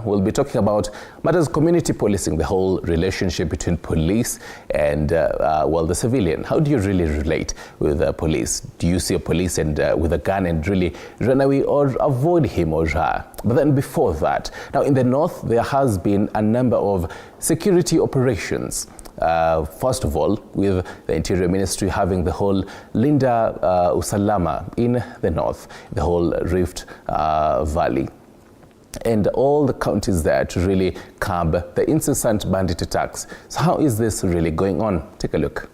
we'll be talking about matters community policing, the whole relationship between police and, the civilian. How do you really relate with police? Do you see a police and with a gun and really run away or avoid him or her? But then before that, now in the north, there has been a number of security operations. First of all, with the Interior Ministry having the whole Linda Usalama in the north, the whole Rift Valley, and all the counties there to really curb the incessant bandit attacks. So how is this really going on? Take a look.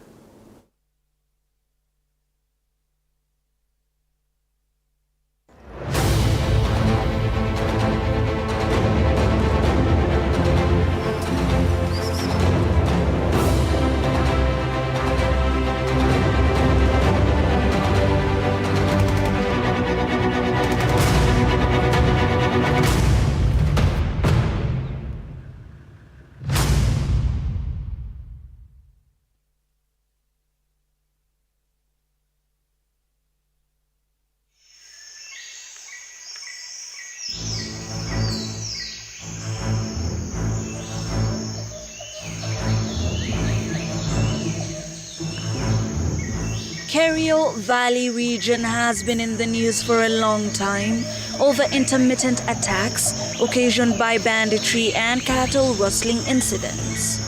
Kerio Valley region has been in the news for a long time over intermittent attacks occasioned by banditry and cattle rustling incidents.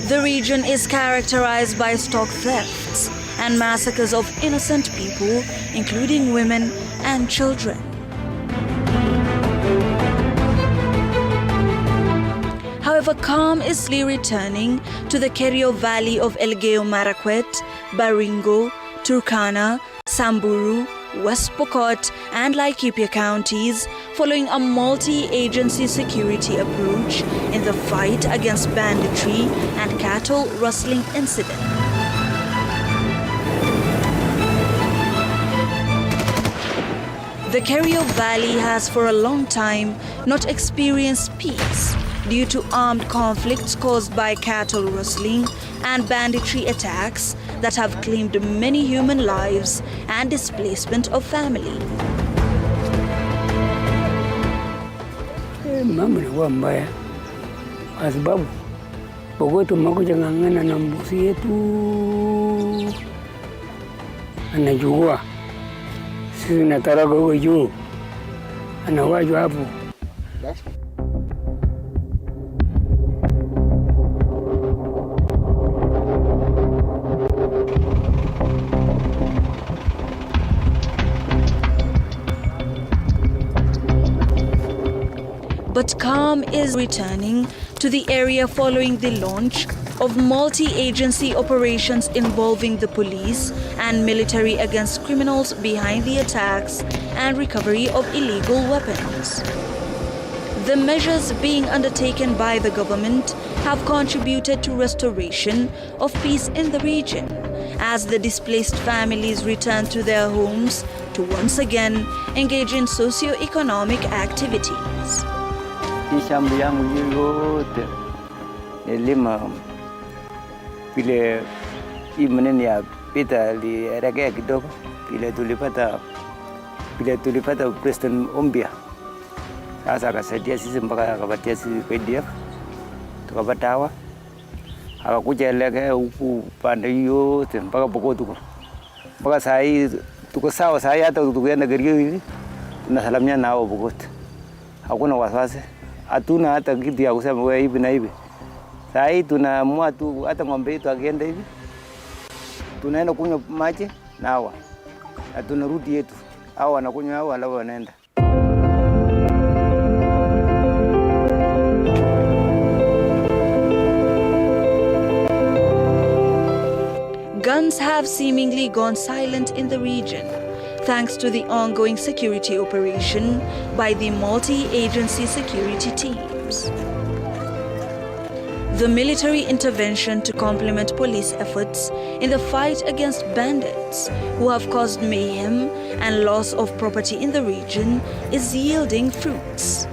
The region is characterized by stock thefts and massacres of innocent people, including women and children. However, calm is slowly returning to the Kerio Valley of Elgeyo Marakwet, Baringo, Turkana, Samburu, West Pokot and Laikipia counties following a multi-agency security approach in the fight against banditry and cattle rustling incident. The Kerio Valley has for a long time not experienced peace due to armed conflicts caused by cattle rustling and banditry attacks that have claimed many human lives and displacement of family. Mambo inakuwa mbaya kwa sababu Bogoto makuja ng'ang'ana na mbuzi yetu anajua sisi nataraga huko juu anawajwa hapo. But calm is returning to the area following the launch of multi-agency operations involving the police and military against criminals behind the attacks and recovery of illegal weapons. The measures being undertaken by the government have contributed to restoration of peace in the region as the displaced families return to their homes to once again engage in socio-economic activities. Shamba yangu yote nilima vile hii maneno ya pita liregea kidogo vile tulipata President Ombia. Sasa akasaidia sisi mpaka akapatia sisi KDF tukapata hawa akakuja elekea huku pande yote mpaka Pokot huko mpaka saa hii tuko sawa. Saa hii hata tukienda Kerio hivi tunasalamia nao Pokot, hakuna wasiwasi. Hatuna hata kitu ya kusema wewe hivi na hivi. Saa hii tunaamua tu hata ng'ombe yetu akienda hivi tunaenda kunywa maji na hawa na tunarudi yetu, hawa wanakunywa hawa alafu wanaenda. Guns have seemingly gone silent in the region, thanks to the ongoing security operation by the multi-agency security teams. The military intervention to complement police efforts in the fight against bandits who have caused mayhem and loss of property in the region is yielding fruits.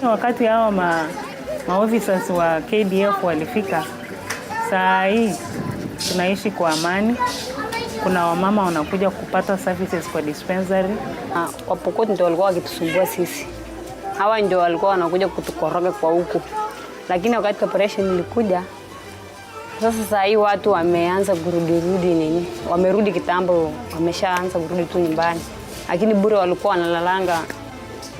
Wakati hao maofficers wa KDF walifika, saa hii tunaishi kwa amani. Kuna wamama wanakuja kupata services kwa dispensary. Wapokot ndio walikuwa wakitusumbua sisi. Hawa ndio walikuwa wanakuja kutukoroga kwa huku. Lakini wakati operation ilikuja, sasa saa hii watu wameanza kurudi nini? Wamerudi kitambo, wameshaanza kurudi tu nyumbani. Lakini bure walikuwa wanalalanga,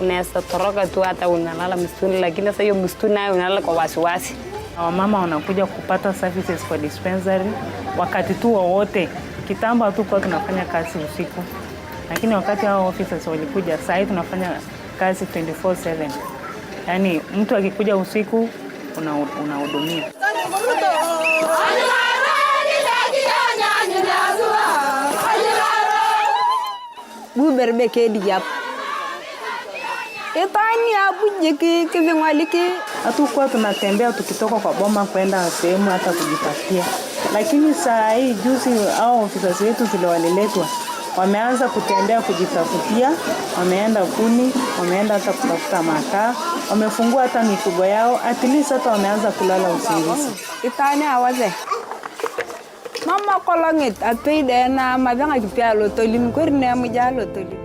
unaweza toroka tu hata unalala msituni, lakini sasa hiyo msituni nayo unalala kwa wasiwasi. Wamama wanakuja kupata services kwa dispensary wakati tu wowote. Kitambo hatukuwa tunafanya kazi usiku. Lakini wakati hao officers walikuja, saa hii tunafanya kazi 24/7. Yaani mtu akikuja usiku unahudumia. Buberbe kediap. Etani abujeki kivingwaliki. Hatukuwa tunatembea tukitoka kwa boma kwenda sehemu hata kujitafutia. Lakini saa hii juzi hao officers wetu zile waliletwa, wameanza kutembea kujitafutia, wameenda kuni, wameenda hata kutafuta makaa, wamefungua hata mifugo yao, at least hata wameanza kulala usingizi. Itani awaze. Mama kolongit apeide na madanga kipia lotolin korne amja lotolin.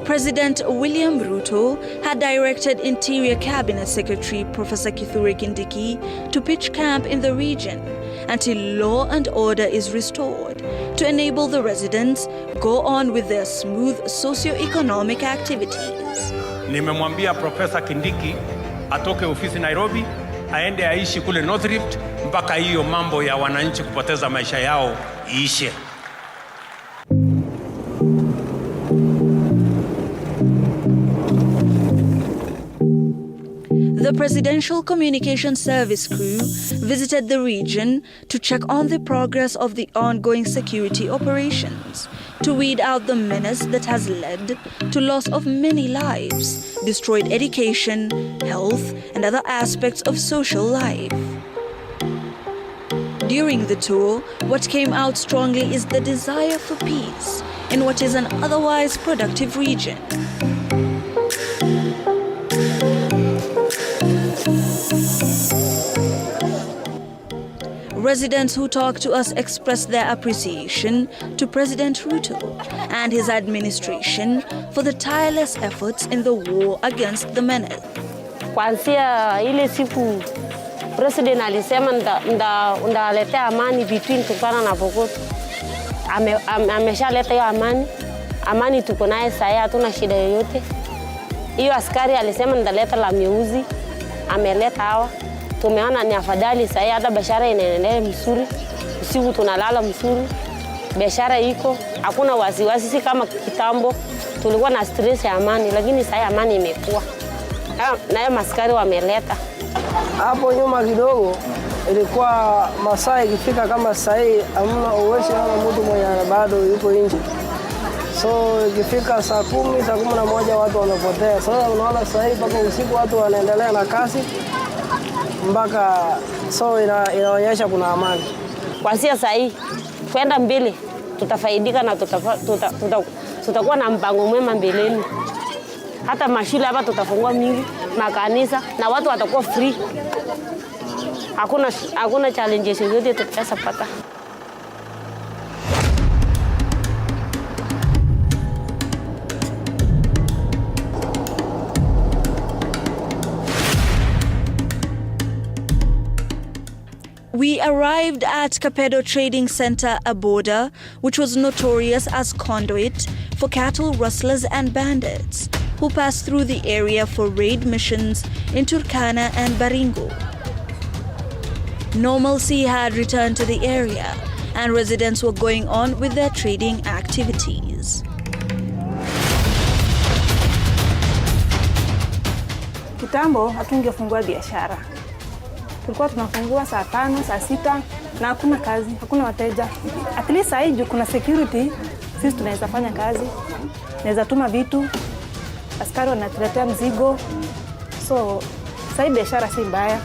President William Ruto had directed Interior Cabinet Secretary Professor Kithure Kindiki to pitch camp in the region until law and order is restored to enable the residents go on with their smooth socio-economic activities. Nimemwambia Professor Kindiki atoke ofisi Nairobi, aende aishi kule North Rift mpaka hiyo mambo ya wananchi kupoteza maisha yao iishe. The Presidential Communication Service crew visited the region to check on the progress of the ongoing security operations, to weed out the menace that has led to loss of many lives, destroyed education, health, and other aspects of social life. During the tour, what came out strongly is the desire for peace in what is an otherwise productive region. Residents who talked to us expressed their appreciation to President Ruto and his administration for the tireless efforts in the war against the menace. Kuanzia ile siku President alisema ndaletea amani between Turkana na Pokot. Ameshaleta hiyo amani. Amani tuko naye sasa, hatuna shida yoyote. Hiyo askari alisema ndaleta la miuzi, ameleta hawa. Tumeona ni afadhali sasa, hata biashara inaendelea mzuri. Usiku tunalala mzuri. Biashara iko, hakuna wasiwasi. Si kama kitambo tulikuwa na stress ya amani, lakini sasa amani imekuwa. Na hiyo askari wameleta. Hapo nyuma kidogo ilikuwa masaa ikifika kama saa hii hamna uwezo kama mtu mwenye bado yuko nje. So ikifika saa 10, saa 11 watu wanapotea. Sasa unaona saa hii mpaka usiku watu wanaendelea na kazi mpaka so inaonyesha kuna amani. Kuanzia saa hii kwenda mbele tutafaidika na tutakuwa na mpango mwema mbeleni. Hata mashule hapa tutafungua mingi, makanisa na watu watakuwa free. Hakuna challenges yoyote tutapata. We arrived at Kapedo Trading Center, Aboda, which was notorious as conduit for cattle rustlers and bandits who passed through the area for raid missions in Turkana and Baringo. Normalcy had returned to the area and residents were going on with their trading activities. Kitambo hatungefungua biashara. Tulikuwa tunafungua saa 5, saa 6 na hakuna kazi, hakuna wateja. At least sasa hivi kuna security, sisi tunaweza fanya kazi. Naweza tuma vitu, askari wanatuletea mzigo. So sasa biashara si mbaya.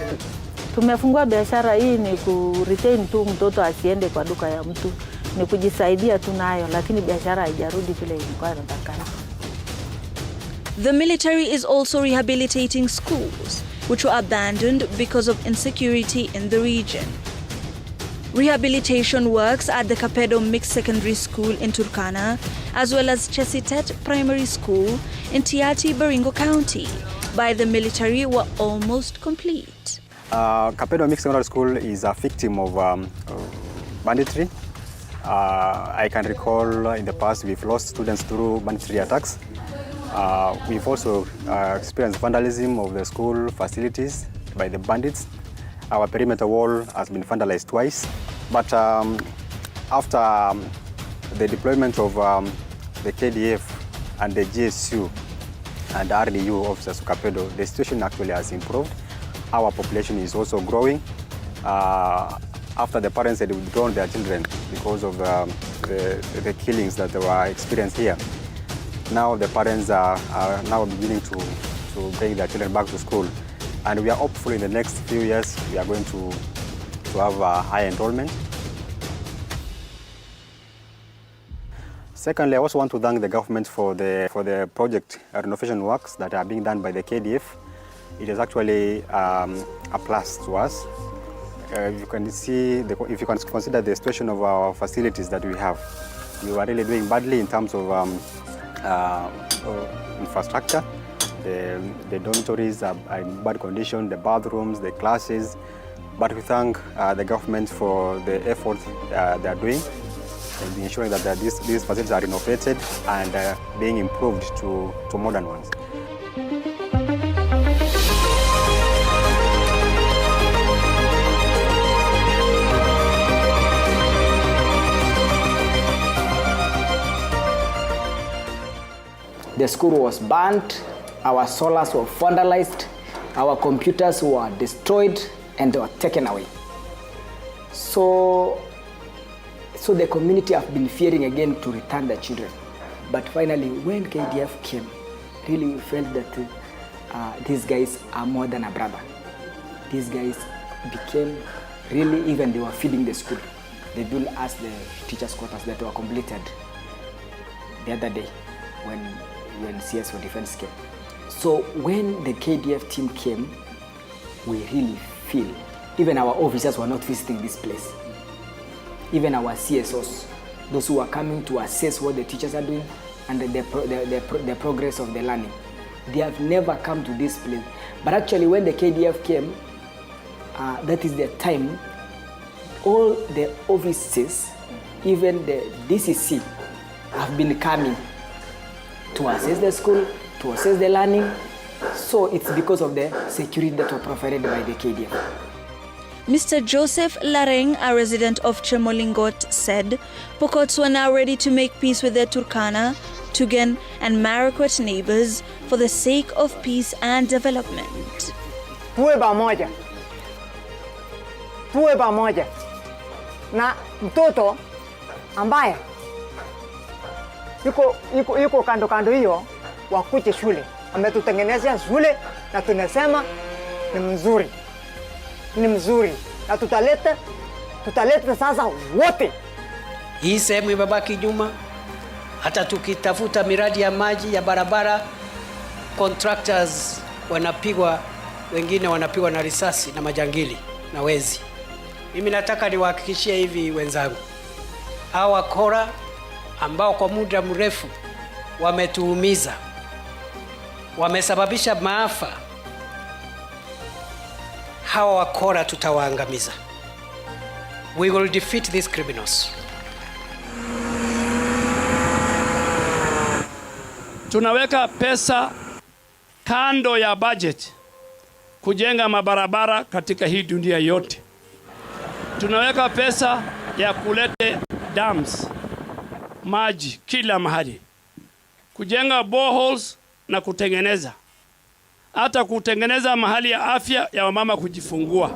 Tumefungua biashara hii ni ku retain tu mtoto asiende kwa duka ya mtu. ni kujisaidia tu nayo, lakini biashara haijarudi vile ilikuwa inatakana. The military is also rehabilitating schools which were abandoned because of insecurity in the region. Rehabilitation works at the Kapedo Mixed Secondary School in Turkana, as well as Chesitet Primary School in Tiati, Baringo County, by the military were almost complete. Kapedo Mixed Secondary School is a victim of banditry. I can recall in the past we've lost students through banditry attacks. We've also experienced vandalism of the school facilities by the bandits. Our perimeter wall has been vandalized twice. But after the deployment of the KDF and the GSU and the RDU officers to Kapedo, the situation actually has improved. Our population is also growing. After the parents had withdrawn their children because of the killings that were experienced here, now the parents are now beginning to bring their children back to school. And we are hopeful in the next few years we are going to have a high enrollment. Secondly, I also want to thank the government for the project renovation works that are being done by the KDF. It is actually a plus to us. You can see, if you can consider the situation of our facilities that we have, we are really doing badly in terms of infrastructure. The dormitories are in bad condition, the bathrooms, the classes. But we thank the government for the effort they are doing in ensuring that these facilities are renovated and being improved to modern ones. The school was burnt, our solars were vandalized, our computers were destroyed and they were taken away. So the community have been fearing again to return the children. But finally, when KDF came, really we felt that these guys are more than a brother. These guys became really, even they were feeding the school. They built us the teachers' quarters that were completed the other day when CS for Defense came. So when the KDF team came, we really feel, even our officers were not visiting this place. Even our CSOs, those who are coming to assess what the teachers are doing and the progress of the learning, they have never come to this place. But actually when the KDF came, that is the time all the offices, even the DCC, have been coming to assess the school, to assess the learning. So it's because of the security that were provided by the KDF. Mr. Joseph Lareng, a resident of Chemolingot, said Pokots were now ready to make peace with their Turkana, Tugen and Marakwet neighbors for the sake of peace and development. Tuwe pamoja na mtoto ambaye yuko kando hiyo wakuje shule. Ametutengenezea shule na tunasema ni mzuri na tutaleta sasa wote. Hii sehemu imebaki nyuma. Hata tukitafuta miradi ya maji ya barabara, contractors wanapigwa, wengine wanapigwa na risasi na majangili na wezi. Mimi nataka niwahakikishie hivi wenzangu, hawa kora ambao kwa muda mrefu wametuumiza, wamesababisha maafa, hawa wakora tutawaangamiza. We will defeat these criminals. Tunaweka pesa kando ya budget kujenga mabarabara katika hii dunia yote. Tunaweka pesa ya kulete dams, maji kila mahali, kujenga boreholes na kutengeneza, hata kutengeneza mahali ya afya ya wamama kujifungua.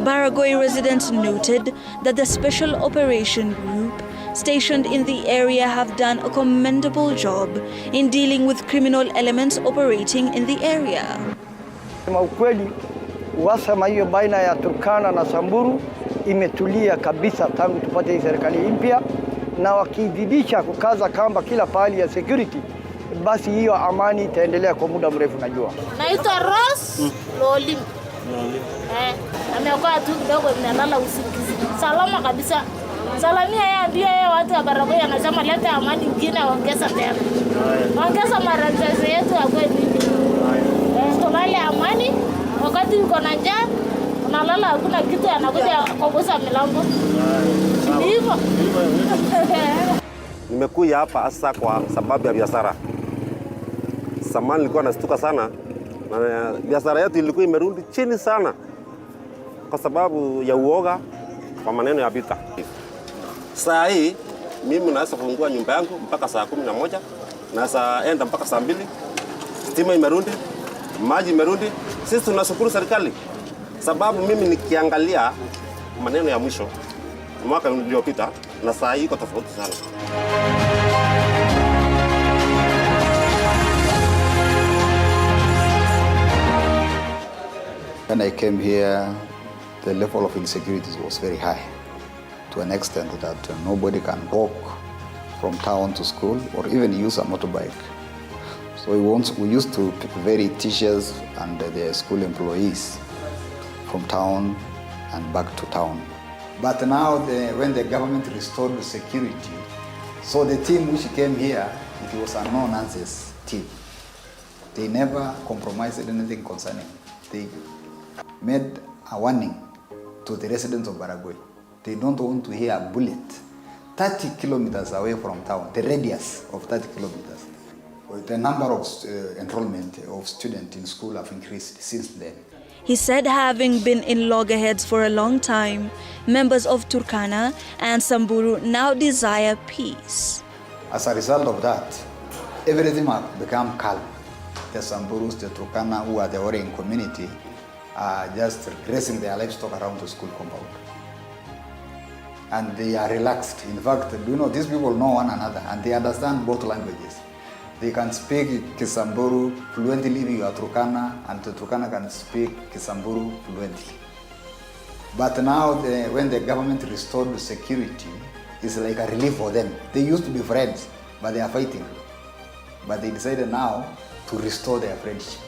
Baragoi residents noted that the Special Operation Group stationed in the area have done a commendable job in dealing with criminal elements operating in the area. Kwa ukweli, uhasama hiyo baina ya Turkana na Samburu imetulia kabisa tangu tupate hii serikali mpya, na wakizidisha kukaza kamba kila pahali ya security, basi hiyo amani itaendelea kwa muda mrefu. Najua naitwa Rose Lolim. Ameokoa tu kidogo, nimelala usingizi salama kabisa. Salamia yeye ndio yeye, watu wa barabara anasema leta amani nyingine, ongeza tena, ongeza marangazo yetu ya kweli. Tulale amani, wakati uko na njaa unalala, hakuna kitu anakuja kugusa milango. Hivyo nimekuja hapa hasa kwa sababu ya biashara. Zamani nilikuwa nastuka sana na biashara yetu ilikuwa imerudi chini sana kwa sababu ya uoga kwa maneno ya vita. Saa hii mimi naweza kufungua nyumba yangu mpaka saa 11, naweza enda mpaka saa 2. Stima imerudi, maji imerudi. Sisi tunashukuru serikali sababu mimi nikiangalia maneno ya mwisho mwaka uliopita na saa hii iko tofauti sana. When I came here, the level of insecurity was very high, to an extent that nobody can walk from town to school or even use a motorbike. So we used to vary teachers and their school employees from town and back to town. But now, when the government restored the security, so the team which came here, it was a no-nonsense team. They never compromised anything concerning. They made a warning to the residents of Baragoi. They don't want to hear a bullet 30 kilometers away from town, the radius of 30 kilometers. The number of enrollment of students in school have increased since then. He said having been in loggerheads for a long time, members of Turkana and Samburu now desire peace. As a result of that, everything has become calm. The Samburus, the Turkana, who are the Orange community, are just grazing their livestock around the school compound. And they are relaxed. In fact, these people know one another and they understand both languages. They can speak Kisamburu fluently if you are Turkana, and the Turkana can speak Kisamburu fluently. But now, when the government restored the security, it's like a relief for them. They used to be friends, but they are fighting. But they decided now to restore their friendship.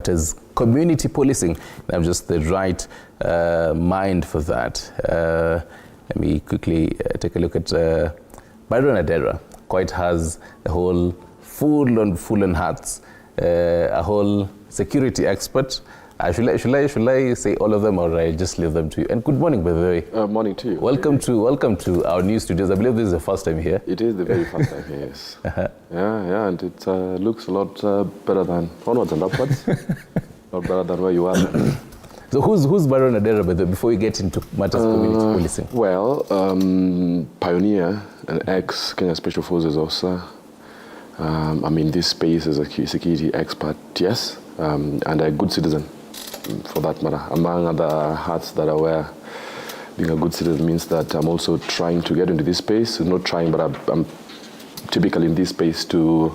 as community policing. I'm just the right mind for that. Let me quickly take a look at Byron Adera. Quite has a whole full on hats, a whole security expert. Should I say all of them, or I just leave them to you? And good morning, by the way. Morning to you. Welcome to our new studios. I believe this is the first time here. It is the very first time here, yes. Yeah, and it looks a lot better than onwards and upwards. Not better than where you are. So who's Byron Adera, by the way, before we get into matters of community policing? Well, pioneer, an ex-Kenya Special Forces officer. I'm in this space as a security expert, yes, and a good citizen. For that matter, among other hats that I wear, being a good citizen means that I'm also trying to get into this space. Not trying, but I'm typically in this space to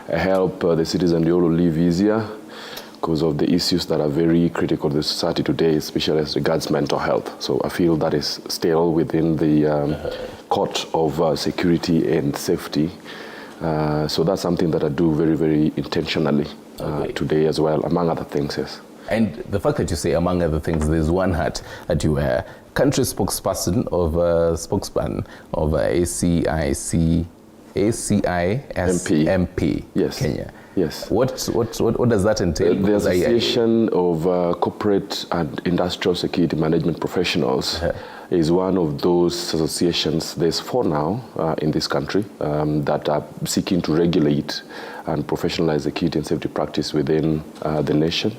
help the citizen to live easier because of the issues that are very critical to the society today, especially as regards mental health. So I feel that is still within the court of security and safety. So that's something that I do very, very intentionally today as well, among other things, yes. And the fact that you say, among other things, there's one hat that you wear, country spokesperson of ACISMP, yes. Kenya. Yes. What does that entail? The Association of Corporate and Industrial Security Management Professionals is one of those associations. There's 4 now in this country that are seeking to regulate and professionalize security and safety practice within the nation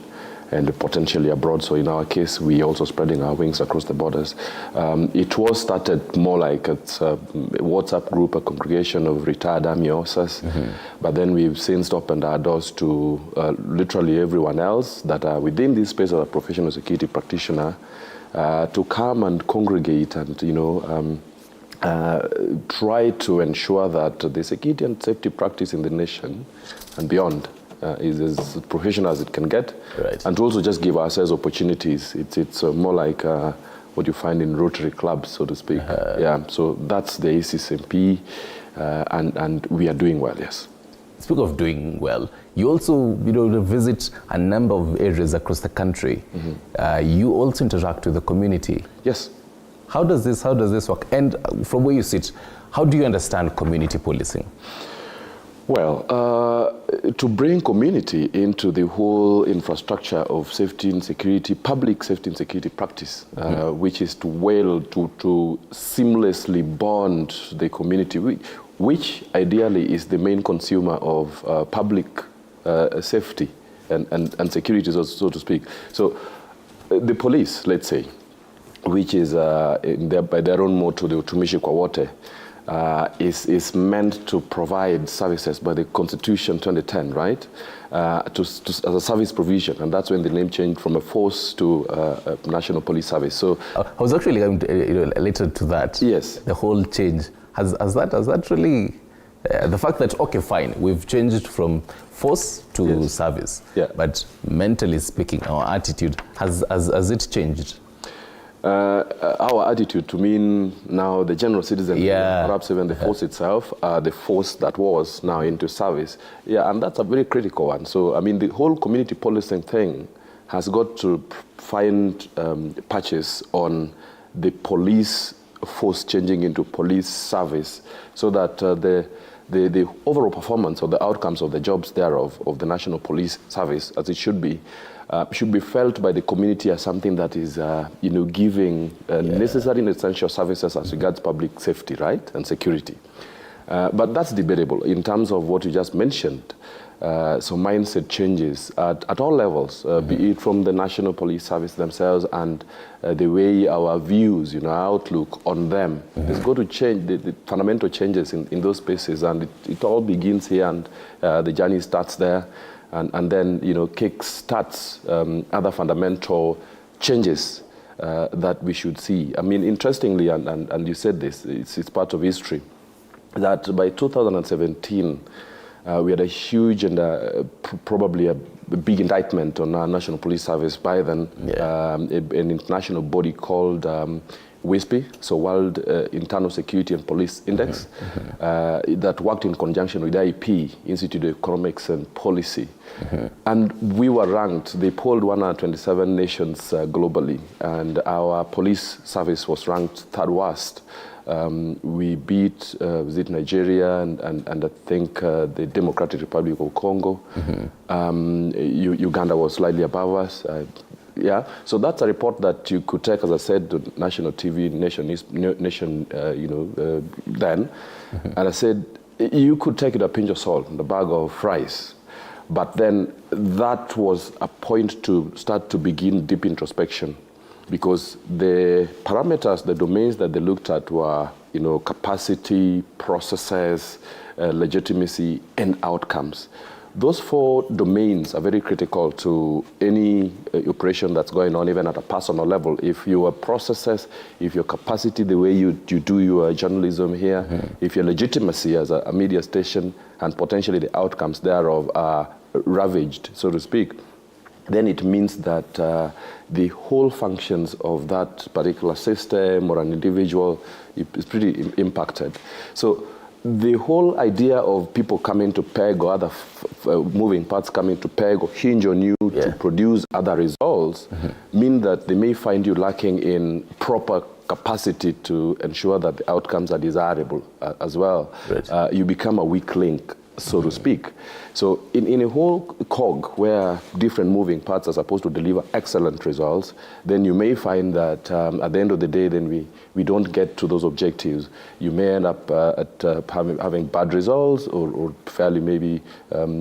and potentially abroad. So in our case, we also spreading our wings across the borders. It was started more like it's a WhatsApp group, a congregation of retired army officers, but then we've since opened our doors to literally everyone else that are within this space of a professional security practitioner to come and congregate and, try to ensure that the security and safety practice in the nation and beyond is as professional as it can get, and to also just give ourselves opportunities. It's more like what you find in Rotary clubs, so to speak. Yeah, so that's the ACSMP, and we are doing well, yes. Speak of doing well, you also visit a number of areas across the country. You also interact with the community. Yes. How does this work? And from where you sit, how do you understand community policing? Well, to bring community into the whole infrastructure of safety and security, public safety and security practice, which is to seamlessly bond the community, which ideally is the main consumer of public safety and security, so to speak. So the police, let's say, which is by their own motto, the utumishi kwa wote, is meant to provide services by the Constitution 2010, right? As a service provision, and that's when the name changed from a force to a National Police Service. So I was actually going to, related to that. Yes. The whole change has that really the fact that fine, we've changed from force to service, but mentally speaking, our attitude has it changed? Our attitude to mean now the general citizen, perhaps even the force itself, the force that was now into service. Yeah, and that's a very critical one. So, I mean, the whole community policing thing has got to find patches on the police force changing into police service so that the overall performance or the outcomes of the jobs thereof of the National Police Service, as it should be felt by the community as something that is, giving necessary and essential services as regards public safety, right, and security. But that's debatable in terms of what you just mentioned. So mindset changes at all levels, be it from the National Police Service themselves and the way our views, our outlook on them is going to change, the fundamental changes in those spaces, and it all begins here, and the journey starts there. And then, kick-starts other fundamental changes that we should see. I mean, interestingly, and you said this, it's part of history, that by 2017, we had a huge and probably a big indictment on our National Police Service by then, an international body called WISPI, so World Internal Security and Police Index, that worked in conjunction with IEP, Institute of Economics and Policy. And we were ranked, they polled 127 nations globally, and our police service was ranked third worst. We beat Nigeria and I think the Democratic Republic of Congo. Uganda was slightly above us. Yeah, so that's a report that you could take, as I said, to national TV, nation, then. And I said, you could take it a pinch of salt, the bag of rice. But then that was a point to start to begin deep introspection, because the parameters, the domains that they looked at were, capacity, processes, legitimacy, and outcomes. Those 4 domains are very critical to any operation that's going on, even at a personal level. If your processes, if your capacity, the way you do your journalism here, if your legitimacy as a media station, and potentially the outcomes thereof are ravaged, so to speak, then it means that the whole functions of that particular system or an individual is pretty impacted. So the whole idea of people coming to peg, or other moving parts coming to peg or hinge on you to produce other results, mean that they may find you lacking in proper capacity to ensure that the outcomes are desirable as well. Right. You become a weak link, so to speak. So in a whole cog where different moving parts are supposed to deliver excellent results, then you may find that at the end of the day, then we don't get to those objectives. You may end up having bad results or fairly maybe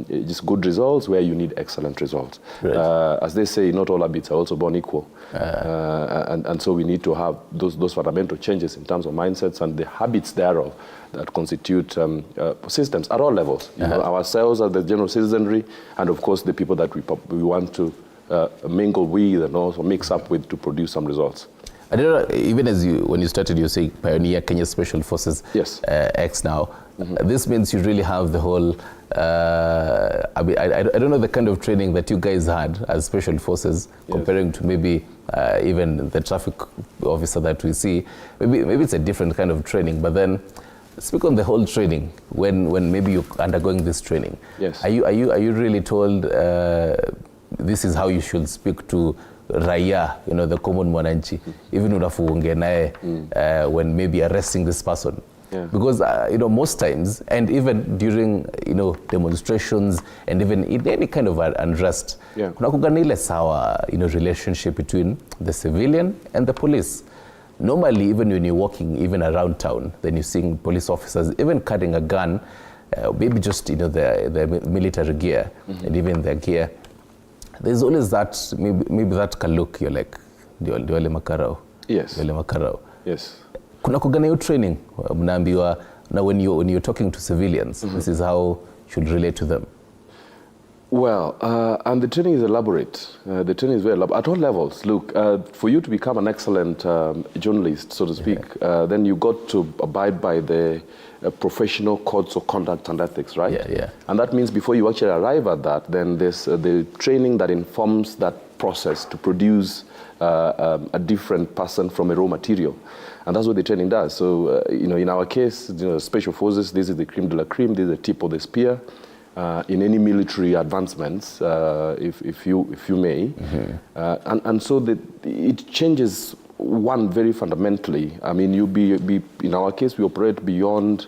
just good results where you need excellent results. Right. As they say, not all habits are also born equal. And so we need to have those fundamental changes in terms of mindsets and the habits thereof that constitute systems at all levels. Ourselves as the general citizenry, and of course the people that we want to mingle with and also mix up with to produce some results. I don't know, even when you started, you say Pioneer Kenya Special Forces, yes. X now. This means you really have the whole, I don't know the kind of training that you guys had as Special Forces, comparing to maybe even the traffic officer that we see. Maybe it's a different kind of training, but then speak on the whole training when maybe you're undergoing this training. Yes. Are you really told this is how you should speak to raia, the common mwananchi, even unafuongea naye when maybe arresting this person? Yeah. Because most times, and even during demonstrations, and even in any kind of unrest, kuna kugana ile sawa relationship between the civilian and the police. Normally, even when you're walking even around town, then you're seeing police officers even carrying a gun, maybe just the military gear, and even their gear. There's always that maybe that can look, you're like Diwali Makarao. Yes. Diwali Makarao. Yes. Kuna kugana hiyo training mnaambiwa na when you're talking to civilians, this is how you should relate to them. Well, and the training is elaborate. The training is very elaborate at all levels. Look, for you to become an excellent journalist, so to speak, then you got to abide by the professional codes of conduct and ethics, right? Yeah. And that means before you actually arrive at that, then there's the training that informs that process to produce a different person from a raw material. And that's what the training does. So, in our case, Special Forces, this is the creme de la creme, this is the tip of the spear. In any military advancements, if you may. And so it changes one very fundamentally. I mean, in our case, we operate beyond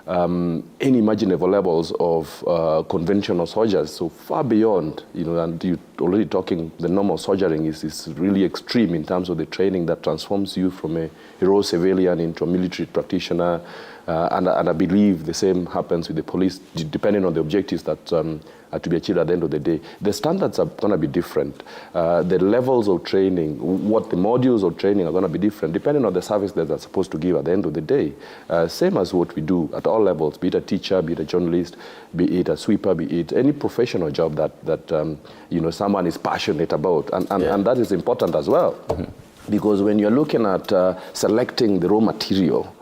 any imaginable levels of conventional soldiers, so far beyond, and you're already talking, the normal soldiering is really extreme in terms of the training that transforms you from a raw civilian into a military practitioner. And I believe the same happens with the police, depending on the objectives that are to be achieved at the end of the day. The standards are going to be different. The levels of training, what the modules of training are going to be different, depending on the service that they're supposed to give at the end of the day. Same as what we do at all levels, be it a teacher, be it a journalist, be it a sweeper, be it any professional job that someone is passionate about. And that is important as well. Because when you're looking at selecting the raw material,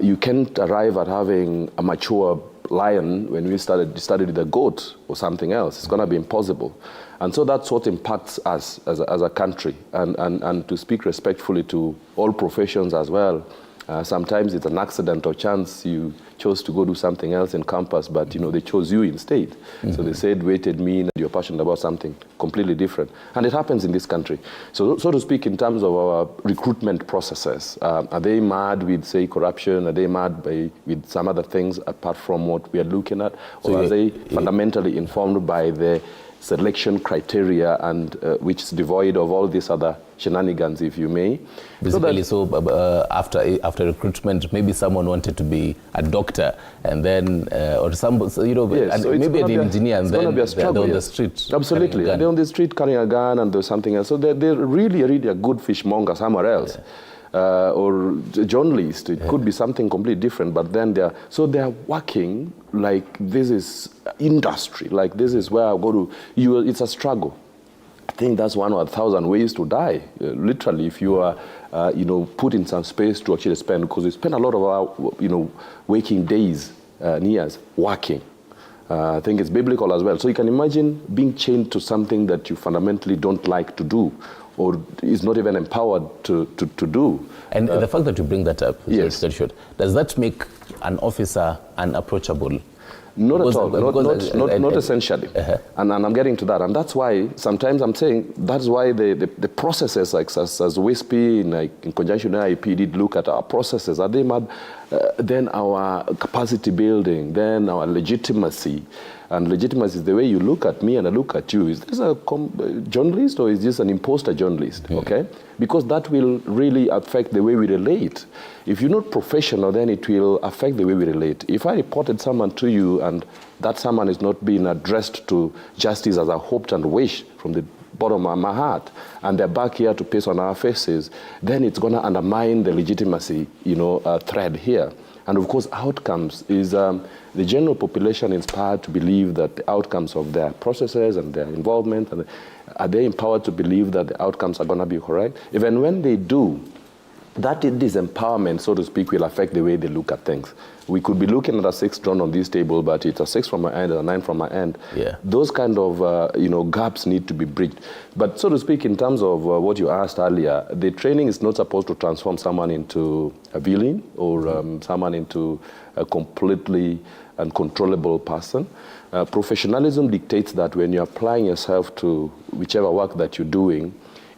you can't arrive at having a mature lion when we started with a goat or something else. It's going to be impossible. And so that's what impacts us as a country. And to speak respectfully to all professions as well, sometimes it's an accident or chance you chose to go do something else in campus, but they chose you instead. Mm-hmm. So they said, waited me, and you're passionate about something completely different. And it happens in this country. So to speak, in terms of our recruitment processes, are they mad with, say, corruption? Are they mad with some other things apart from what we are looking at? Or are they fundamentally informed by the selection criteria and which is devoid of all these other shenanigans, if you may? Basically, after recruitment, maybe someone wanted to be a doctor, and then or some, yes, and so maybe an engineer, and then they're on the street. Absolutely, they're on the street carrying a gun, and there's something else. So they're really a good fishmonger somewhere else. Yeah. Or journalist, it could be something completely different, but then they're working like this is industry, like this is where I go to, it's a struggle. I think that's 1 of 1,000 ways to die, literally, if you are, put in some space to actually spend, because we spend a lot of our, waking days and years working. I think it's biblical as well. So you can imagine being chained to something that you fundamentally don't like to do, or is not even empowered to do. And the fact that you bring that up, yes, does that make an officer unapproachable? Not at all, not essentially. And I'm getting to that. And that's why sometimes I'm saying that's why the processes, like as WISP in conjunction with IEP did look at our processes, are they mad? Then our capacity building, then our legitimacy. And legitimacy is the way you look at me and I look at you. Is this a journalist or is this an imposter journalist? Okay? Because that will really affect the way we relate. If you're not professional, then it will affect the way we relate. If I reported someone to you and that someone is not being addressed to justice as I hoped and wished from the bottom of my heart, and they're back here to paste on our faces, then it's going to undermine the legitimacy, thread here. And of course, outcomes is the general population inspired to believe that the outcomes of their processes and their involvement, and are they empowered to believe that the outcomes are going to be correct? Even when they do, that disempowerment, so to speak, will affect the way they look at things. We could be looking at a 6 drawn on this table, but it's a 6 from my end and a 9 from my end. Yeah. Those kind of gaps need to be bridged. But so to speak, in terms of what you asked earlier, the training is not supposed to transform someone into a villain or someone into a completely uncontrollable person. Professionalism dictates that when you're applying yourself to whichever work that you're doing,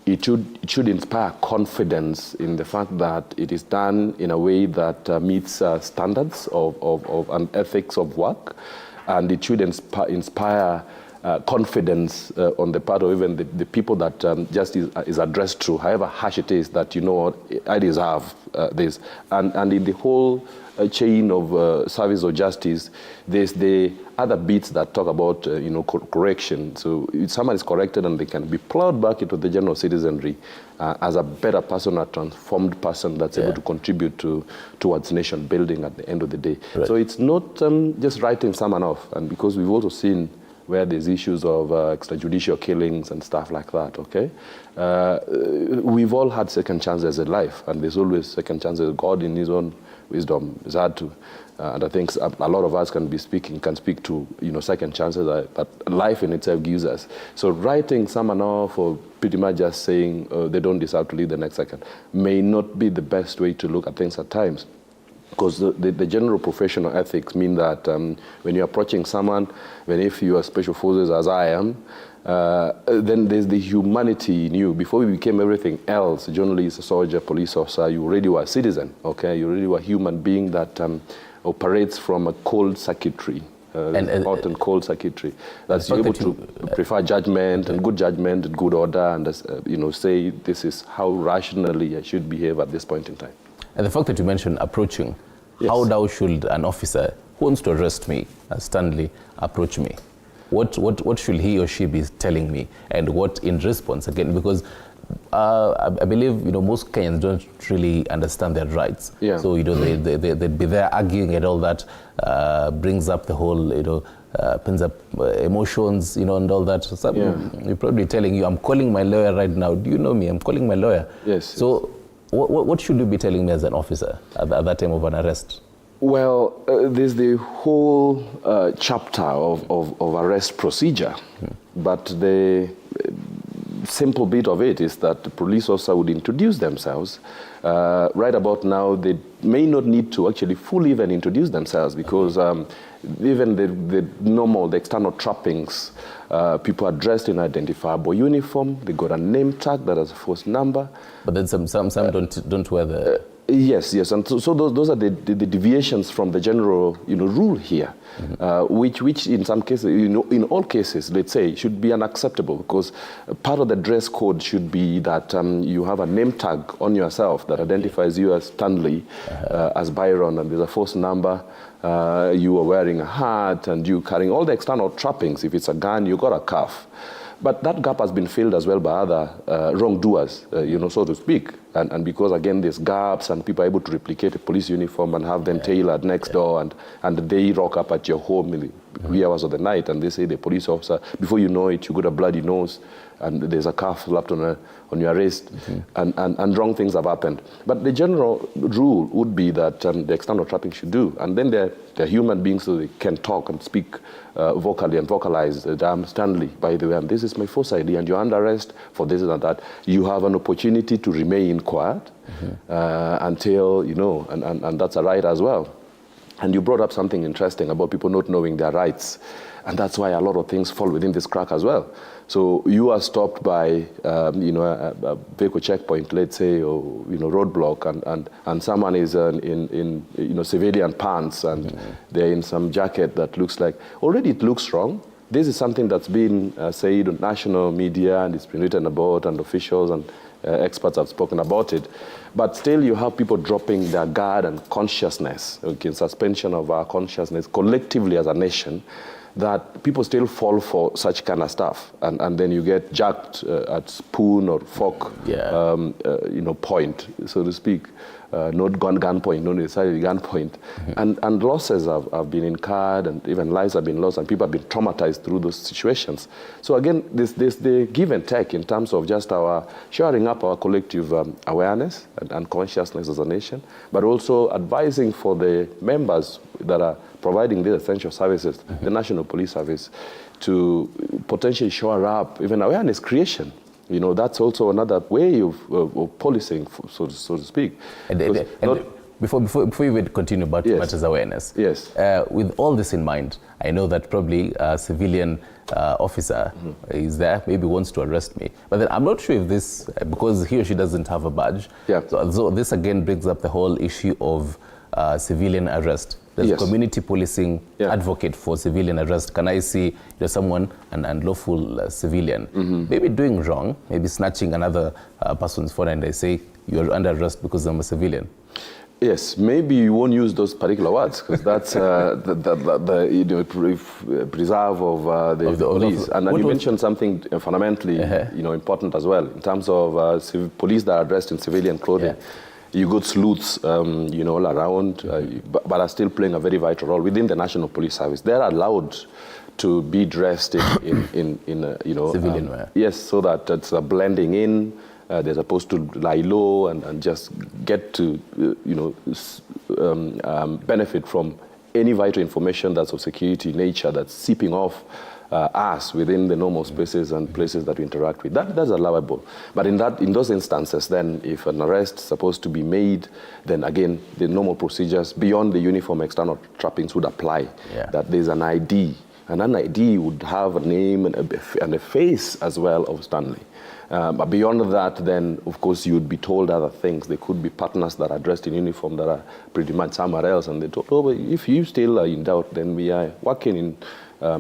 it should inspire confidence in the fact that it is done in a way that meets standards of an ethics of work, and it should inspire confidence on the part of even the people that justice is addressed to, however harsh it is, that I deserve this. And in the whole chain of service of justice, there's the other bits that talk about correction. So if someone is corrected and they can be plowed back into the general citizenry as a better person, a transformed person that's able to contribute towards nation building at the end of the day. Right. So it's not just writing someone off, and because we've also seen where there's issues of extrajudicial killings and stuff like that, okay? We've all had second chances in life, and there's always second chances. God in his own wisdom is hard to, and I think a lot of us can speak to, second chances that life in itself gives us. So writing someone off or pretty much just saying they don't deserve to live the next second may not be the best way to look at things at times. Because the general professional ethics mean that when you're approaching someone, if you are special forces as I am, then there's the humanity in you. Before we became everything else, journalist, soldier, police officer, you already were a citizen, okay? You already were a human being that operates from a cold circuitry. Hot and cold circuitry. That's able to prefer judgment and good order, and say this is how rationally I should behave at this point in time. And the fact that you mentioned approaching, yes. How now should an officer who wants to arrest me, as Stanley, approach me? What should he or she be telling me, and what in response again? Because I believe most Kenyans don't really understand their rights. Yeah. So they'd be there arguing and all that, brings up the whole pins up emotions, and all that. So you're probably telling you, I'm calling my lawyer right now. Do you know me? I'm calling my lawyer. Yes. So. What should you be telling me as an officer at that time of an arrest? Well, there's the whole chapter of arrest procedure, but the simple bit of it is that the police officer would introduce themselves. Right about now, they may not need to actually fully even introduce themselves because even the external trappings, people are dressed in identifiable uniform. They got a name tag that has a first number. But then some don't wear the. Yes, and so those are the deviations from the general rule here, which in some cases, in all cases, let's say, should be unacceptable because part of the dress code should be that you have a name tag on yourself that identifies you as Stanley, as Byron, and there's a first number. You are wearing a hat and you carrying all the external trappings. If it's a gun, you got a cuff. But that gap has been filled as well by other wrongdoers, so to speak. And because, again, there's gaps and people are able to replicate a police uniform and have them tailored next door and they rock up at your home in the wee hours of the night and they say the police officer, before you know it, you got a bloody nose and there's a cuff slapped on your wrist and wrong things have happened. But the general rule would be that the external trapping should do. And then they're human beings so they can talk and speak vocally and vocalize. I'm Stanley, by the way, and this is my first ID and you're under arrest for this and that. You have an opportunity to remain quiet until, and that's a right as well. And you brought up something interesting about people not knowing their rights. And that's why a lot of things fall within this crack as well. So you are stopped by, a vehicle checkpoint, let's say, or, roadblock, and someone is in civilian pants and they're in some jacket that looks like, already it looks wrong. This is something that's been said on national media and it's been written about and officials and experts have spoken about it. But still you have people dropping their guard and consciousness, suspension of our consciousness collectively as a nation, that people still fall for such kind of stuff. And then you get jacked at spoon or fork, point, so to speak. Not gun point, not necessarily gun point. And losses have been incurred and even lives have been lost and people have been traumatized through those situations. So again, this the give and take in terms of just our shoring up our collective awareness and consciousness as a nation, but also advising for the members that are providing these essential services, the National Police Service, to potentially shore up even awareness creation. That's also another way of policing, so to speak. Before we would continue about matters awareness, yes. With all this in mind, I know that probably a civilian officer is there, maybe wants to arrest me. But then I'm not sure if this, because he or she doesn't have a badge. Yeah. So this again brings up the whole issue of civilian arrest. There's a community policing advocate for civilian arrest. Can I see someone, an unlawful civilian, maybe doing wrong, maybe snatching another person's phone and they say, you're under arrest because I'm a civilian? Yes, maybe you won't use those particular words because that's the preserve of the police. And you mentioned something fundamentally important as well in terms of police that are dressed in civilian clothing. Yeah. You got sleuths, all around, but are still playing a very vital role within the National Police Service. They're allowed to be dressed in civilian wear. Yes, so that it's blending in. They're supposed to lie low and just get to, benefit from any vital information that's of security nature that's seeping off us within the normal spaces and places that we interact with. That's allowable. But in those instances, then, if an arrest is supposed to be made, then again, the normal procedures beyond the uniform external trappings would apply. Yeah. That there's an ID, and an ID would have a name and a face as well of Stanley. But beyond that, then, of course, you would be told other things. There could be partners that are dressed in uniform that are pretty much somewhere else, and they told, oh, but if you still are in doubt, then we are working in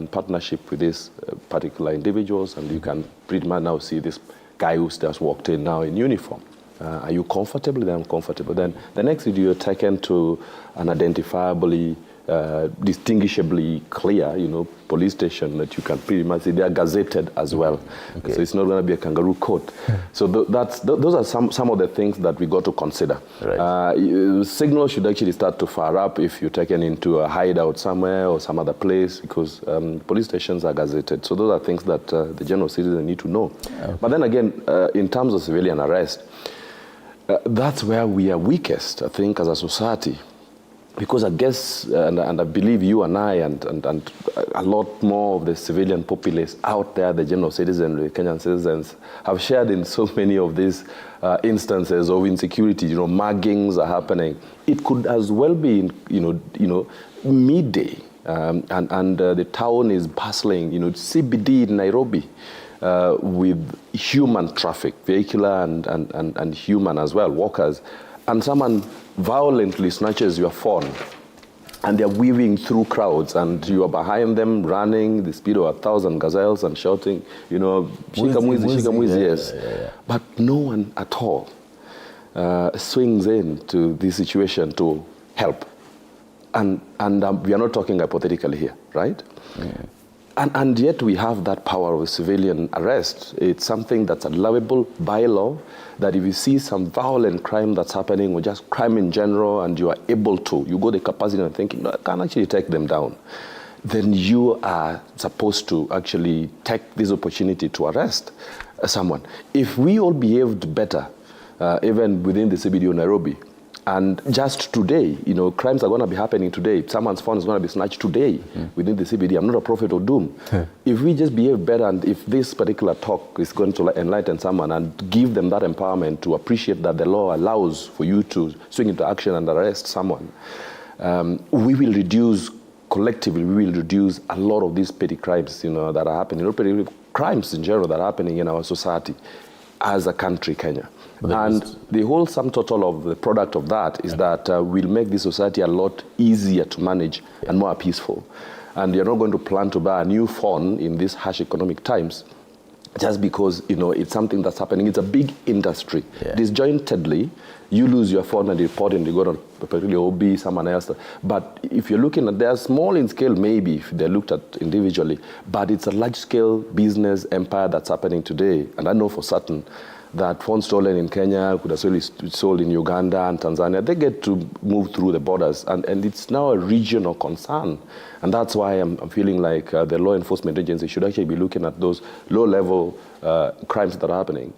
partnership with these particular individuals, and you can pretty much now see this guy who's just walked in now in uniform. Are you comfortable? Then I'm comfortable. Then the next video, you're taken to an identifiably, distinguishably clear, police station that you can pretty much see. They are gazetted as well. Okay. So it's not going to be a kangaroo court. So those are some of the things that we got to consider. Right. Signal should actually start to fire up if you're taken into a hideout somewhere or some other place, because police stations are gazetted. So those are things that the general citizen need to know. Okay. But then again, in terms of civilian arrest, that's where we are weakest, I think, as a society. because I guess, and I believe you and I and a lot more of the civilian populace out there, the general citizenry, Kenyan citizens, have shared in so many of these instances of insecurity. Muggings are happening. It could as well be, midday, and the town is bustling. CBD in Nairobi, with human traffic, vehicular and human as well, walkers, and someone violently snatches your phone, and they're weaving through crowds, and you are behind them running the speed of 1,000 gazelles and shouting, shika mwizi, yes. Yeah. But no one at all swings into this situation to help. And we are not talking hypothetically here, right? Yeah. And yet we have that power of civilian arrest. It's something that's allowable by law, that if you see some violent crime that's happening, or just crime in general, and you are able to, you got the capacity of thinking, no, I can actually take them down, then you are supposed to actually take this opportunity to arrest someone. If we all behaved better, even within the CBD of Nairobi, and just today, crimes are going to be happening today. Someone's phone is going to be snatched today within the CBD. I'm not a prophet of doom. If we just behave better, and if this particular talk is going to enlighten someone and give them that empowerment to appreciate that the law allows for you to swing into action and arrest someone, we will reduce, collectively, we will reduce a lot of these petty crimes, that are happening, petty crimes in general that are happening in our society as a country, Kenya. And the whole sum total of the product of that is that we'll make this society a lot easier to manage and more peaceful. And you're not going to plan to buy a new phone in these harsh economic times just because, it's something that's happening. It's a big industry. Disjointedly, you lose your phone and report and you go to particularly OB, someone else. But if you're looking at, they're small in scale maybe if they're looked at individually, but it's a large-scale business empire that's happening today. And I know for certain that phones stolen in Kenya could have sold in Uganda and Tanzania. They get to move through the borders, and it's now a regional concern. And that's why I'm feeling like the law enforcement agency should actually be looking at those low-level crimes that are happening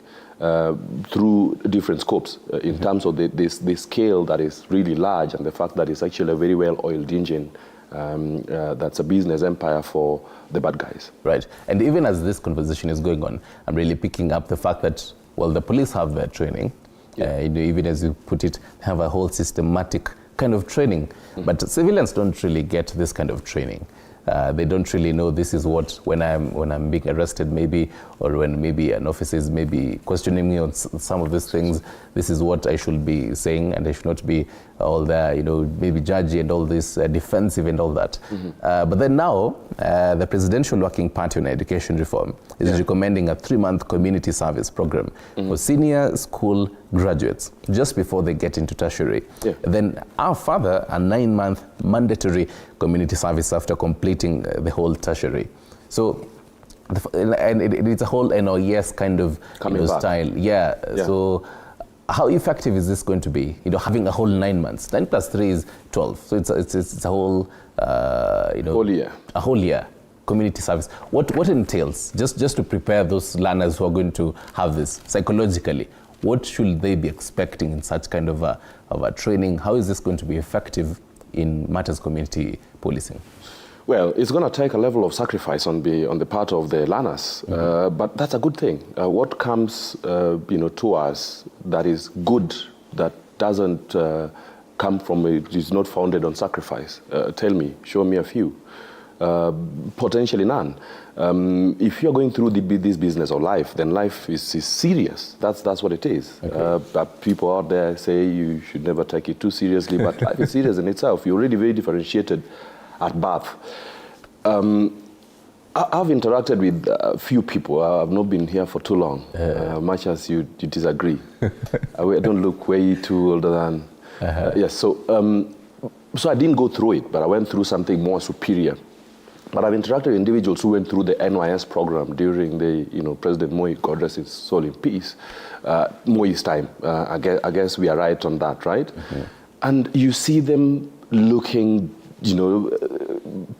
through different scopes in terms of the scale that is really large, and the fact that it's actually a very well-oiled engine that's a business empire for the bad guys. Right. And even as this conversation is going on, I'm really picking up the fact that, well, the police have their training. Even as you put it, have a whole systematic kind of training. But civilians don't really get this kind of training. They don't really know this is what, when I'm being arrested maybe, or when maybe an officer is maybe questioning me on some of these things, this is what I should be saying, and I should not be all there, maybe judgy and all this defensive and all that. But then now, the Presidential Working Party on Education Reform is recommending a 3-month community service program for senior school graduates just before they get into tertiary. Then further a 9-month mandatory community service after completing the whole tertiary. So, and it's a whole NOES kind of style. So how effective is this going to be? Having a whole 9 months. 9 plus 3 is 12. So it's a whole, whole year. A whole year community service. What entails, just to prepare those learners who are going to have this psychologically? What should they be expecting in such kind of a training? How is this going to be effective in matters community policing? Well, it's going to take a level of sacrifice on the part of the learners, but that's a good thing. What comes, to us that is good, that doesn't come from, it is not founded on sacrifice. Tell me, show me a few. Potentially none. If you're going through this business of life, then life is serious. That's what it is. People out there say you should never take it too seriously, but life is serious in itself. You're already very differentiated at birth. I've interacted with a few people. I've not been here for too long, much as you disagree. I don't look way too older than... Yes, so I didn't go through it, but I went through something more superior. But I've interacted with individuals who went through the NYS program during the, President Moi, God rest his soul in peace, Moi's time. I guess we are right on that, right? And you see them looking,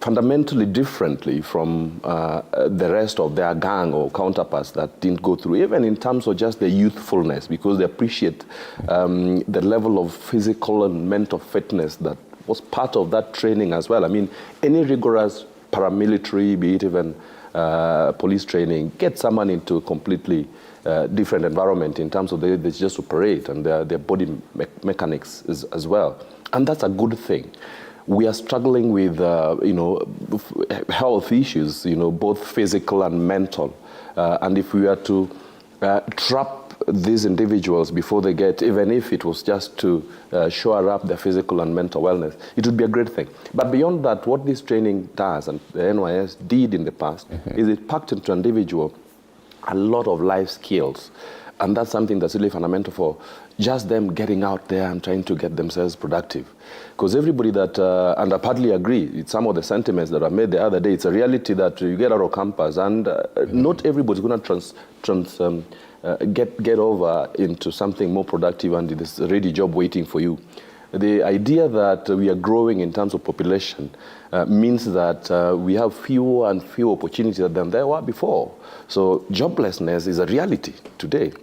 fundamentally differently from the rest of their gang or counterparts that didn't go through, even in terms of just their youthfulness, because they appreciate the level of physical and mental fitness that was part of that training as well. I mean, any rigorous paramilitary, be it even police training, get someone into a completely different environment in terms of they just operate and their body mechanics as well. And that's a good thing. We are struggling with, health issues, both physical and mental. And if we were to trap these individuals before they get, even if it was just to shore up their physical and mental wellness, it would be a great thing. But beyond that, what this training does, and the NYS did in the past, is it packed into an individual a lot of life skills. And that's something that's really fundamental for just them getting out there and trying to get themselves productive. Because everybody that, and I partly agree, it's some of the sentiments that I made the other day, it's a reality that you get out of campus and not everybody's going to get over into something more productive and there's a ready job waiting for you. The idea that we are growing in terms of population means that we have fewer and fewer opportunities than there were before. So joblessness is a reality today.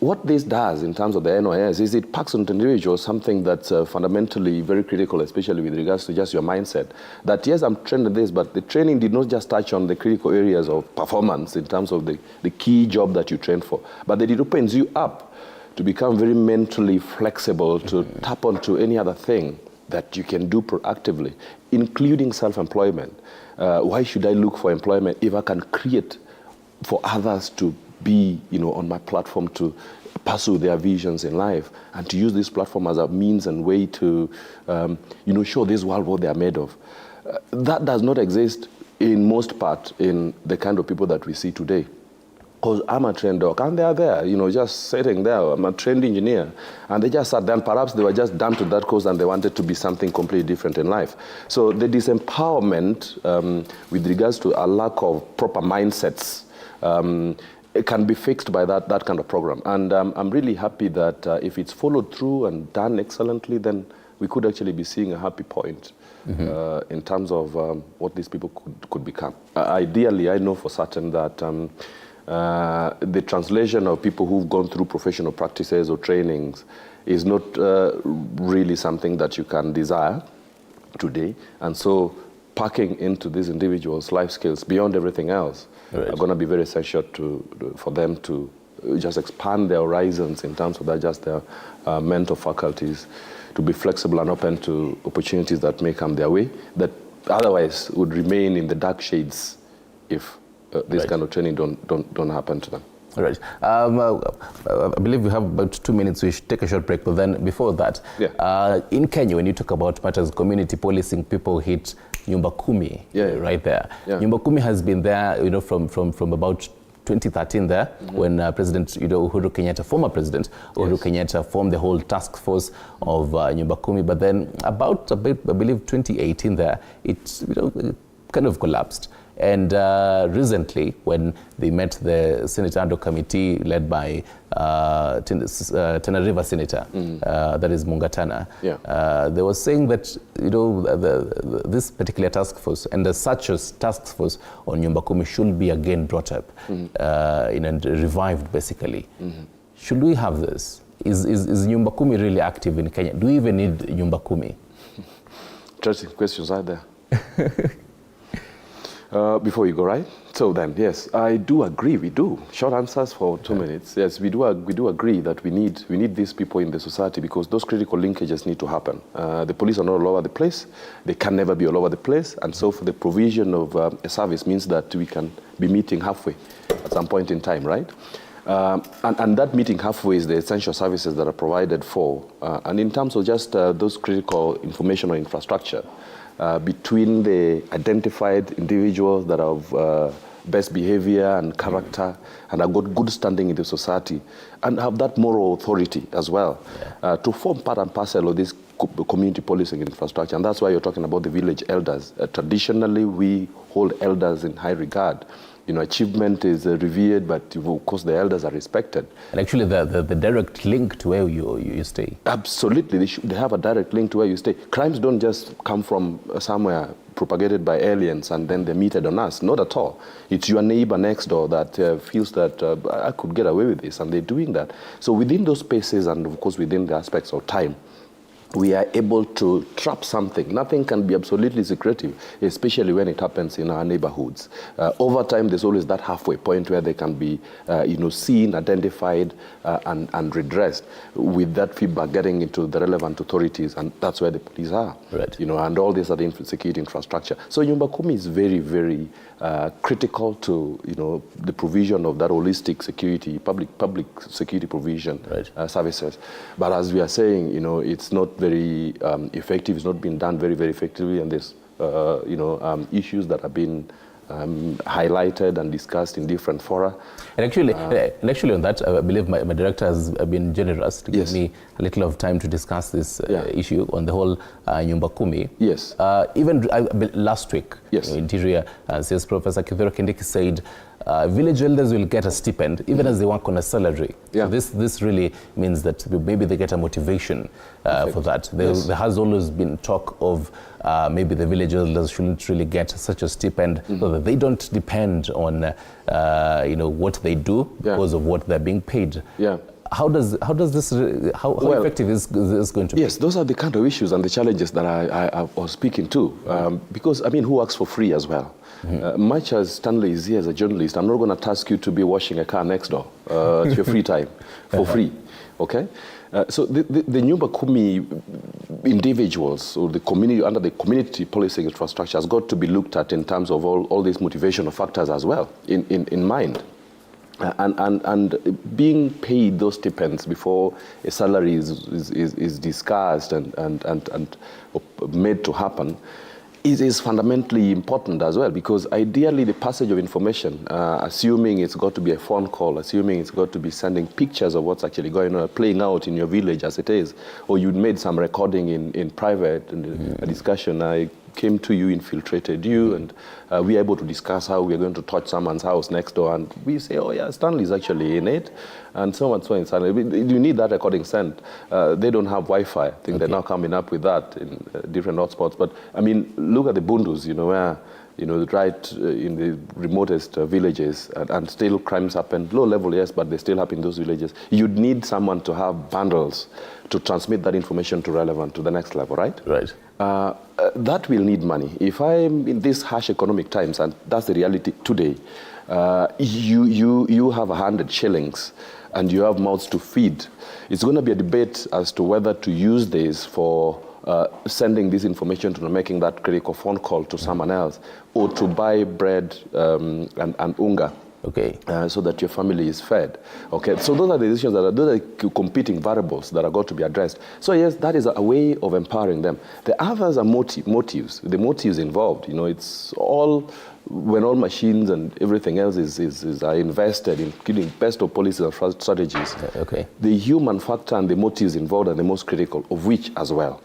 What this does in terms of the NYS is it packs on individuals something that's fundamentally very critical, especially with regards to just your mindset. That yes, I'm trained in this, but the training did not just touch on the critical areas of performance in terms of the key job that you trained for, but it opens you up to become very mentally flexible, to tap onto any other thing that you can do proactively, including self-employment. Why should I look for employment if I can create for others to be, on my platform to pursue their visions in life and to use this platform as a means and way to, show this world what they are made of. That does not exist in most part in the kind of people that we see today. Because I'm a trained doc, and they are there, just sitting there. I'm a trained engineer, and they just sat down. Perhaps they were just done to that course, and they wanted to be something completely different in life. So the disempowerment with regards to a lack of proper mindsets it can be fixed by that kind of program. And I'm really happy that if it's followed through and done excellently, then we could actually be seeing a happy point in terms of what these people could become. Ideally, I know for certain that the translation of people who've gone through professional practices or trainings is not really something that you can desire today. And so packing into these individuals' life skills beyond everything else are going to be very essential for them to just expand their horizons in terms of that, just their mental faculties, to be flexible and open to opportunities that may come their way, that otherwise would remain in the dark shades if this kind of training don't happen to them. All right. I believe we have about 2 minutes. We should take a short break. But then before that, in Kenya, when you talk about matters community policing, people hit Nyumba Kumi right there. Yeah. Nyumba Kumi has been there, from about 2013 there, when President Uhuru Kenyatta, former President Uhuru Kenyatta, formed the whole task force of Nyumba Kumi. But then about, I believe, 2018 there, it kind of collapsed. And recently, when they met the Senate Ando Committee led by Tana River Senator, that is Mungatana, they were saying that this particular task force and the such as task force on Nyumba Kumi should be again brought up and revived, basically. Should we have this? Is Nyumba Kumi really active in Kenya? Do we even need Nyumba Kumi? Interesting questions out there. Before you go, right? So then, yes, I do agree. We do. Short answers for 2 minutes. Yes, we do agree that we need these people in the society because those critical linkages need to happen. The police are not all over the place. They can never be all over the place. And so for the provision of a service means that we can be meeting halfway at some point in time, right? And that meeting halfway is the essential services that are provided for. And in terms of just those critical information or infrastructure, between the identified individuals that have best behavior and character and have got good standing in the society and have that moral authority as well to form part and parcel of this community policing infrastructure. And that's why you're talking about the village elders. Traditionally, we hold elders in high regard. Achievement is revered, but of course the elders are respected. And actually the direct link to where you stay. Absolutely, they have a direct link to where you stay. Crimes don't just come from somewhere propagated by aliens and then they're meted on us. Not at all. It's your neighbor next door that feels that I could get away with this, and they're doing that. So within those spaces and of course within the aspects of time, we are able to trap something. Nothing can be absolutely secretive, especially when it happens in our neighborhoods. Over time, there's always that halfway point where they can be, seen, identified, and redressed, with that feedback getting into the relevant authorities, and that's where the police are. Right. And all this other security infrastructure. So Nyumba Kumi is very, very critical to, the provision of that holistic security, public security provision services. But as we are saying, it's not very effective. It's not been done very, very effectively, and there's issues that have been highlighted and discussed in different fora. And actually on that, I believe my director has been generous to give me a little of time to discuss this issue on the whole Nyumba Kumi. Yes. Even last week, Interior Sales Professor Kithure Kindiki said village elders will get a stipend even as they work on a salary. So this really means that maybe they get a motivation for that. There has always been talk of maybe the village elders shouldn't really get such a stipend so that they don't depend on what they do because of what they're being paid. How effective is this going to be? Yes, those are the kind of issues and the challenges that I was speaking to. Because, who works for free as well? Much as Stanley is here as a journalist, I'm not going to task you to be washing a car next door to your free time for free, okay? So the Nyumba Kumi individuals or the community under the community policing infrastructure has got to be looked at in terms of all these motivational factors as well in mind. And being paid those stipends before a salary is discussed and made to happen is fundamentally important as well, because ideally the passage of information, assuming it's got to be a phone call, assuming it's got to be sending pictures of what's actually going on, playing out in your village as it is, or you made some recording in private, a discussion, I came to you, infiltrated you, and we are able to discuss how we are going to touch someone's house next door, and we say, oh yeah, Stanley's actually in it, and so on, so in Stanley. You need that recording sent. They don't have Wi-Fi. I think they're now coming up with that in different hotspots. But I mean, look at the Bundus, where right in the remotest villages, and still crimes happen. Low level, yes, but they still happen in those villages. You'd need someone to have bundles to transmit that information to relevant to the next level, right? Right. That will need money. If I'm in these harsh economic times, and that's the reality today, you have 100 shillings and you have mouths to feed. It's going to be a debate as to whether to use this for sending this information to making that critical phone call to someone else, or to buy bread and unga. Okay. So that your family is fed. Okay. So those are the decisions those are the competing variables that are got to be addressed. So yes, that is a way of empowering them. The others are motives. The motives involved. It's all when all machines and everything else are invested in getting best of policies and strategies. Okay. The human factor and the motives involved are the most critical, of which as well.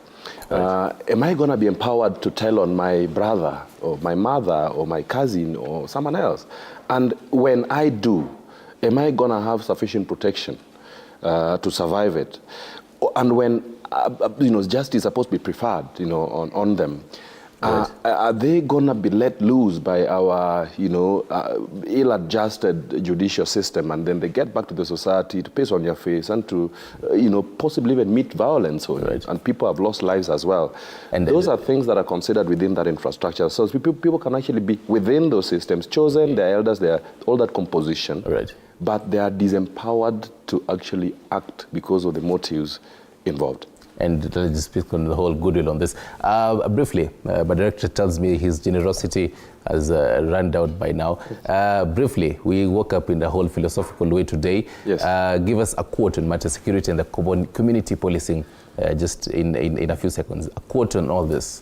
Am I going to be empowered to tell on my brother or my mother or my cousin or someone else? And when I do, am I going to have sufficient protection to survive it? And when justice is supposed to be preferred, on them, are they going to be let loose by our, ill-adjusted judicial system, and then they get back to the society to piss on your face and to, possibly even meet violence on it? And people have lost lives as well. And those are things that are considered within that infrastructure. So people can actually be within those systems, chosen, their elders, all that composition, but they are disempowered to actually act because of the motives involved. And let's just speak on the whole goodwill on this. Briefly, my director tells me his generosity has run out by now. Briefly, we woke up in the whole philosophical way today. Yes. Give us a quote on matter security and the community policing, just in a few seconds. A quote on all this.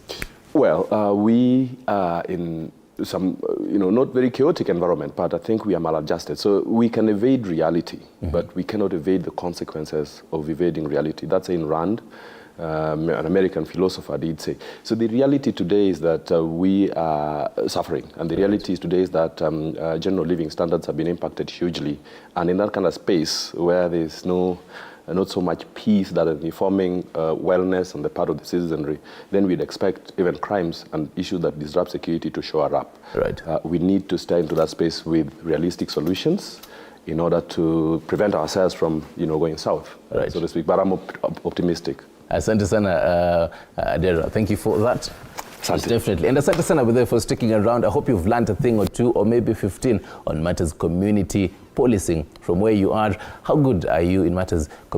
Well, we are in some, not very chaotic environment, but I think we are maladjusted. So we can evade reality, but we cannot evade the consequences of evading reality. That's in Rand, an American philosopher did say. So the reality today is that we are suffering, and the reality today is that general living standards have been impacted hugely. And in that kind of space where there's not so much peace that is informing wellness on the part of the citizenry, then we'd expect even crimes and issues that disrupt security to show up. Right. We need to stay into that space with realistic solutions in order to prevent ourselves from, going south, so to speak. But I'm optimistic. Asante sana, Dera. Thank you for that. Yes, definitely. And asante sana with for sticking around. I hope you've learned a thing or two, or maybe 15 on matters community policing from where you are. How good are you in matters